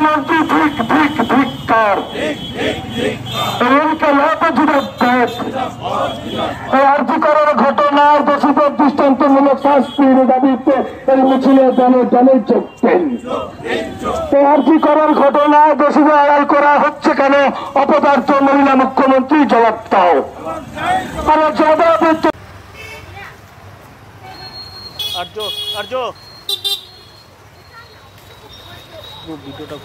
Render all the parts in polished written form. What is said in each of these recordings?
মুখ্যমন্ত্রী ধিক ধিক ধিক্কার, এমনকি আরজি করার ঘটনার দোষীদের দৃষ্টান্তমূলক শাস্তির দাবিতে এই মিছিলে দলে দলে যোগ দেন। আরজি করার ঘটনায় দোষীদের আড়াল করা হচ্ছে কেন? অপদার্থ মহিলা মুখ্যমন্ত্রী জবাব দাও। আর জবাব ভিডিওটা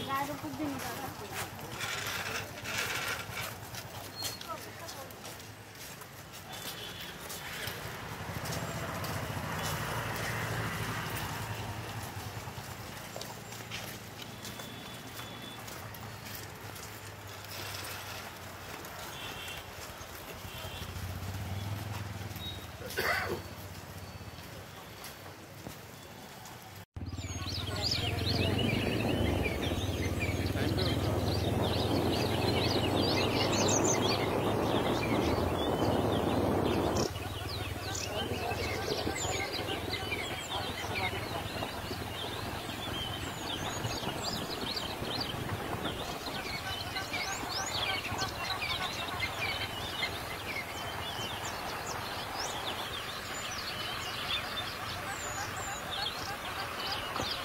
গায়ের উপর দিন